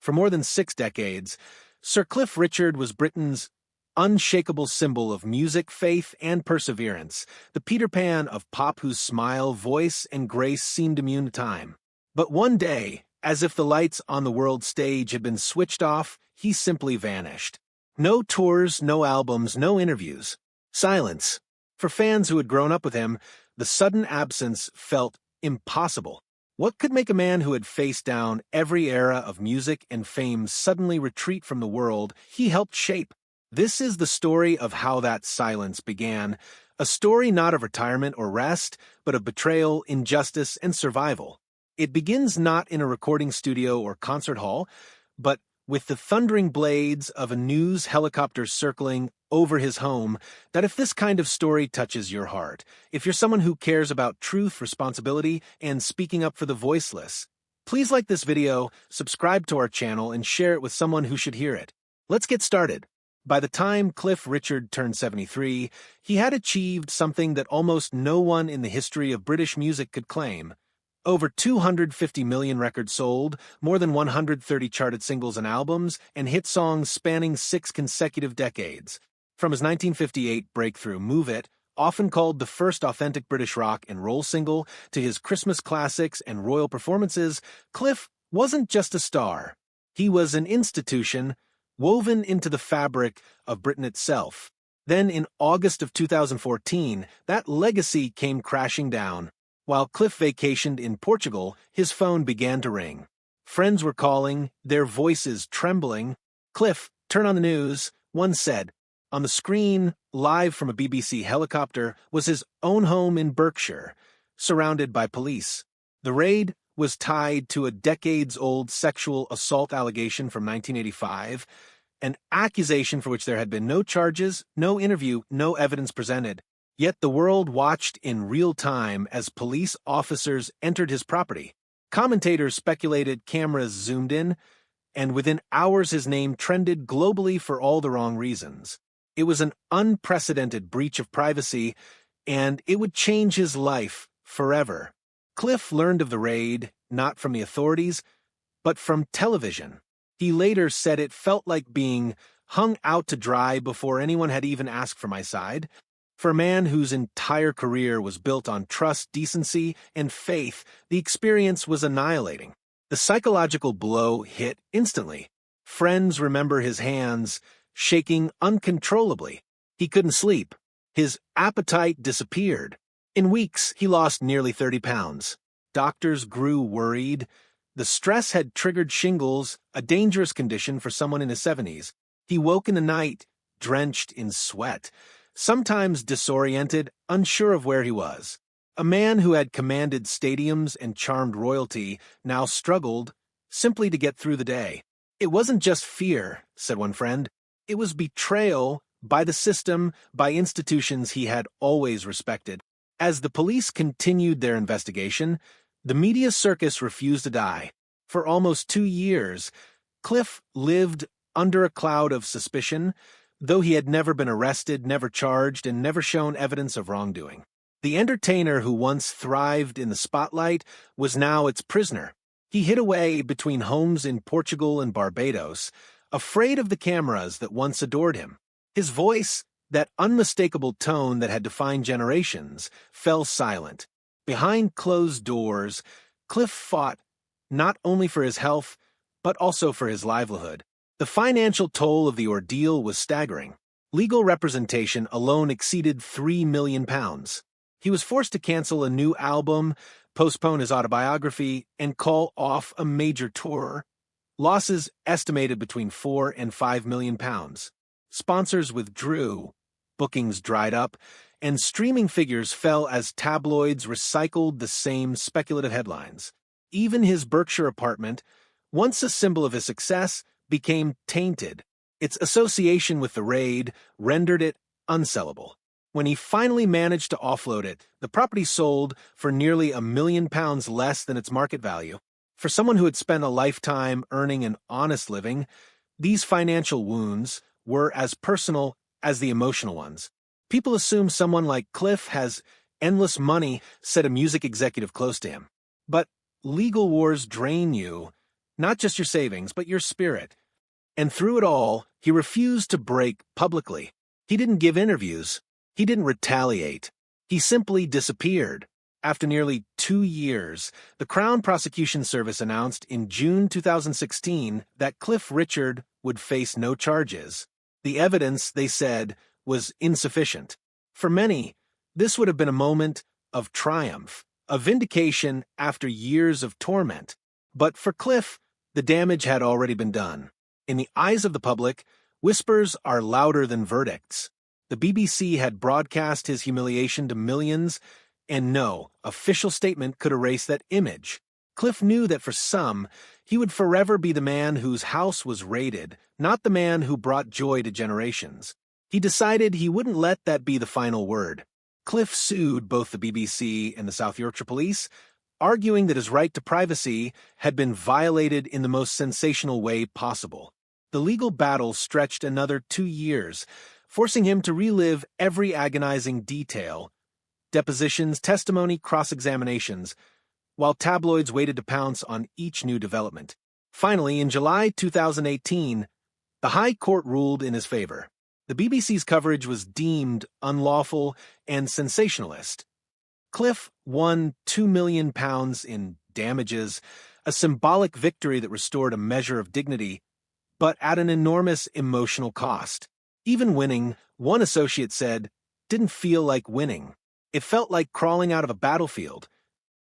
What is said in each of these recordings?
For more than 6 decades, Sir Cliff Richard was Britain's unshakable symbol of music, faith, and perseverance, the Peter Pan of pop whose smile, voice, and grace seemed immune to time. But one day, as if the lights on the world stage had been switched off, he simply vanished. No tours, no albums, no interviews. Silence. For fans who had grown up with him, the sudden absence felt impossible. What could make a man who had faced down every era of music and fame suddenly retreat from the world he helped shape? This is the story of how that silence began, a story not of retirement or rest, but of betrayal, injustice, and survival. It begins not in a recording studio or concert hall, but with the thundering blades of a news helicopter circling over his home. That if this kind of story touches your heart, if you're someone who cares about truth, responsibility, and speaking up for the voiceless, please like this video, subscribe to our channel, and share it with someone who should hear it. Let's get started. By the time Cliff Richard turned 73, he had achieved something that almost no one in the history of British music could claim. Over 250 million records sold, more than 130 charted singles and albums, and hit songs spanning 6 consecutive decades. From his 1958 breakthrough Move It, often called the first authentic British rock and roll single, to his Christmas classics and royal performances, Cliff wasn't just a star. He was an institution woven into the fabric of Britain itself. Then in August of 2014, that legacy came crashing down. While Cliff vacationed in Portugal, his phone began to ring. Friends were calling, their voices trembling. "Cliff, turn on the news," one said. On the screen, live from a BBC helicopter, was his own home in Berkshire, surrounded by police. The raid was tied to a decades-old sexual assault allegation from 1985, an accusation for which there had been no charges, no interview, no evidence presented. Yet the world watched in real time as police officers entered his property. Commentators speculated cameras zoomed in, and within hours his name trended globally for all the wrong reasons. It was an unprecedented breach of privacy, and it would change his life forever. Cliff learned of the raid, not from the authorities, but from television. He later said it felt like being hung out to dry before anyone had even asked for my side. For a man whose entire career was built on trust, decency, and faith, the experience was annihilating. The psychological blow hit instantly. Friends remember his hands shaking uncontrollably. He couldn't sleep. His appetite disappeared. In weeks, he lost nearly 30 pounds. Doctors grew worried. The stress had triggered shingles, a dangerous condition for someone in his 70s. He woke in the night, drenched in sweat, sometimes disoriented, unsure of where he was. A man who had commanded stadiums and charmed royalty now struggled simply to get through the day. "It wasn't just fear," said one friend. "It was betrayal by the system, by institutions he had always respected." As the police continued their investigation, the media circus refused to die. For almost 2 years, Cliff lived under a cloud of suspicion, though he had never been arrested, never charged, and never shown evidence of wrongdoing. The entertainer who once thrived in the spotlight was now its prisoner. He hid away between homes in Portugal and Barbados, afraid of the cameras that once adored him. His voice, that unmistakable tone that had defined generations, fell silent. Behind closed doors, Cliff fought not only for his health, but also for his livelihood. The financial toll of the ordeal was staggering. Legal representation alone exceeded £3 million. He was forced to cancel a new album, postpone his autobiography, and call off a major tour. Losses estimated between £4 and £5 million. Sponsors withdrew, bookings dried up, and streaming figures fell as tabloids recycled the same speculative headlines. Even his Berkshire apartment, once a symbol of his success, became tainted. Its association with the raid rendered it unsellable. When he finally managed to offload it, the property sold for nearly £1 million less than its market value. For someone who had spent a lifetime earning an honest living, these financial wounds were as personal as the emotional ones. People assume someone like Cliff has endless money, said a music executive close to him. But legal wars drain you Not just your savings, but your spirit. And through it all, he refused to break publicly. He didn't give interviews. He didn't retaliate. He simply disappeared. After nearly 2 years, the Crown Prosecution Service announced in June 2016 that Cliff Richard would face no charges. The evidence, they said, was insufficient. For many, this would have been a moment of triumph, a vindication after years of torment. But for Cliff, the damage had already been done. In the eyes of the public, whispers are louder than verdicts. The BBC had broadcast his humiliation to millions, and no official statement could erase that image. Cliff knew that for some, he would forever be the man whose house was raided, not the man who brought joy to generations. He decided he wouldn't let that be the final word. Cliff sued both the BBC and the South Yorkshire Police, arguing that his right to privacy had been violated in the most sensational way possible. The legal battle stretched another 2 years, forcing him to relive every agonizing detail: depositions, testimony, cross-examinations, while tabloids waited to pounce on each new development. Finally, in July 2018, the High Court ruled in his favor. The BBC's coverage was deemed unlawful and sensationalist. Cliff won £2 million in damages, a symbolic victory that restored a measure of dignity, but at an enormous emotional cost. Even winning, one associate said, didn't feel like winning. It felt like crawling out of a battlefield.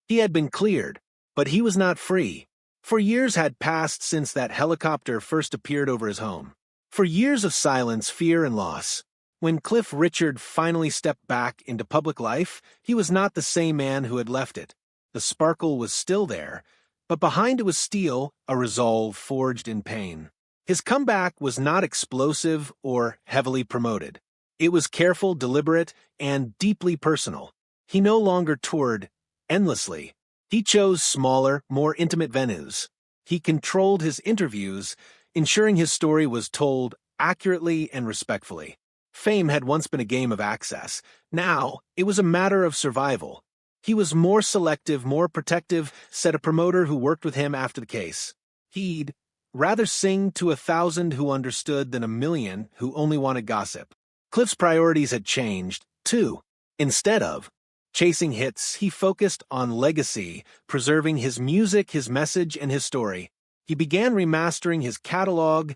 He had been cleared, but he was not free. For years had passed since that helicopter first appeared over his home. For years of silence, fear, and loss. When Cliff Richard finally stepped back into public life, he was not the same man who had left it. The sparkle was still there, but behind it was steel, a resolve forged in pain. His comeback was not explosive or heavily promoted. It was careful, deliberate, and deeply personal. He no longer toured endlessly. He chose smaller, more intimate venues. He controlled his interviews, ensuring his story was told accurately and respectfully. Fame had once been a game of access. Now, it was a matter of survival. He was more selective, more protective, said a promoter who worked with him after the case. He'd rather sing to 1,000 who understood than 1,000,000 who only wanted gossip. Cliff's priorities had changed, too. Instead of chasing hits, he focused on legacy, preserving his music, his message, and his story. He began remastering his catalog,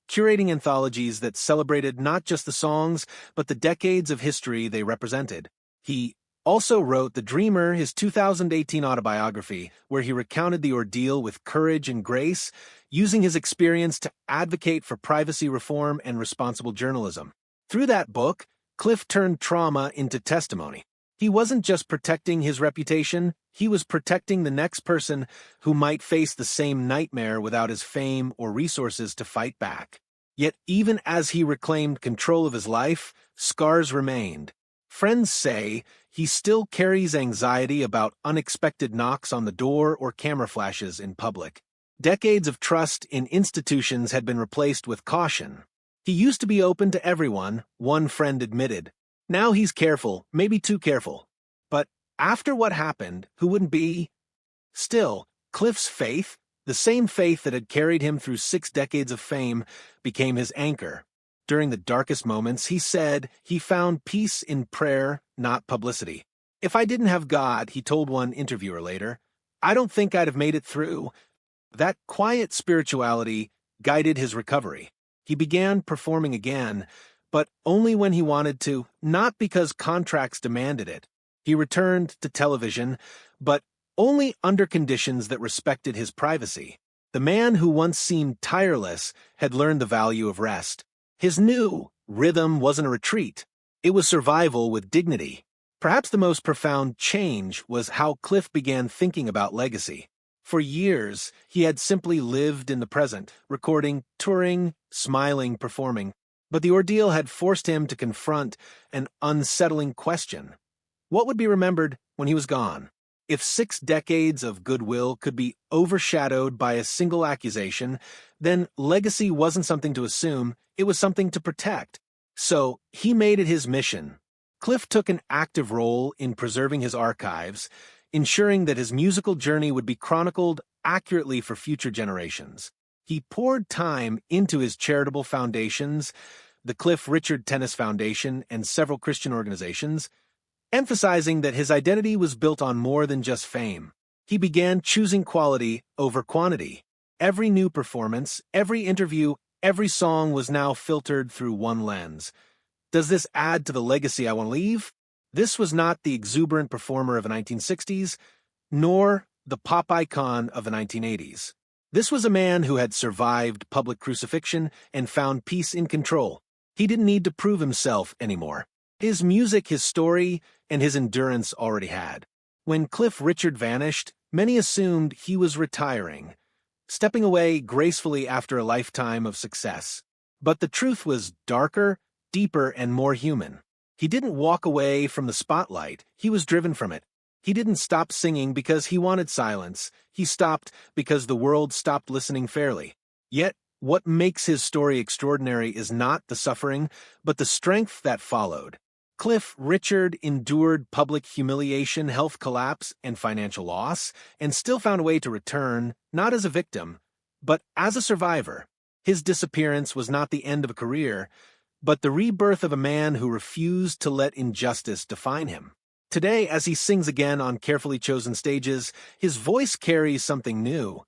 curating anthologies that celebrated not just the songs, but the decades of history they represented. He also wrote The Dreamer, his 2018 autobiography, where he recounted the ordeal with courage and grace, using his experience to advocate for privacy reform and responsible journalism. Through that book, Cliff turned trauma into testimony. He wasn't just protecting his reputation, he was protecting the next person who might face the same nightmare without his fame or resources to fight back. Yet even as he reclaimed control of his life, scars remained. Friends say he still carries anxiety about unexpected knocks on the door or camera flashes in public. Decades of trust in institutions had been replaced with caution. He used to be open to everyone, one friend admitted. Now he's careful, maybe too careful. But after what happened, who wouldn't be? Still, Cliff's faith, the same faith that had carried him through 6 decades of fame, became his anchor. During the darkest moments, he said he found peace in prayer, not publicity. If I didn't have God, he told one interviewer later, I don't think I'd have made it through. That quiet spirituality guided his recovery. He began performing again, but only when he wanted to, not because contracts demanded it. He returned to television, but only under conditions that respected his privacy. The man who once seemed tireless had learned the value of rest. His new rhythm wasn't a retreat. It was survival with dignity. Perhaps the most profound change was how Cliff began thinking about legacy. For years, he had simply lived in the present, recording, touring, smiling, performing. But the ordeal had forced him to confront an unsettling question. What would be remembered when he was gone? If 6 decades of goodwill could be overshadowed by a single accusation, then legacy wasn't something to assume, it was something to protect. So he made it his mission. Cliff took an active role in preserving his archives, ensuring that his musical journey would be chronicled accurately for future generations. He poured time into his charitable foundations, the Cliff Richard Tennis Foundation, and several Christian organizations, emphasizing that his identity was built on more than just fame. He began choosing quality over quantity. Every new performance, every interview, every song was now filtered through one lens. Does this add to the legacy I want to leave? This was not the exuberant performer of the 1960s, nor the pop icon of the 1980s. This was a man who had survived public crucifixion and found peace in control. He didn't need to prove himself anymore. His music, his story, and his endurance already had. When Cliff Richard vanished, many assumed he was retiring, stepping away gracefully after a lifetime of success. But the truth was darker, deeper, and more human. He didn't walk away from the spotlight, he was driven from it. He didn't stop singing because he wanted silence. He stopped because the world stopped listening fairly. Yet, what makes his story extraordinary is not the suffering, but the strength that followed. Cliff Richard endured public humiliation, health collapse, and financial loss, and still found a way to return, not as a victim, but as a survivor. His disappearance was not the end of a career, but the rebirth of a man who refused to let injustice define him. Today, as he sings again on carefully chosen stages, his voice carries something new.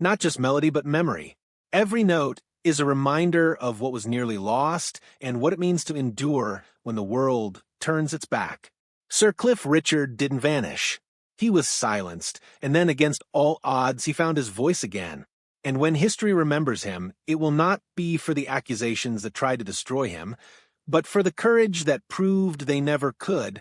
Not just melody, but memory. Every note is a reminder of what was nearly lost and what it means to endure when the world turns its back. Sir Cliff Richard didn't vanish. He was silenced, and then against all odds he found his voice again. And when history remembers him, it will not be for the accusations that tried to destroy him, but for the courage that proved they never could.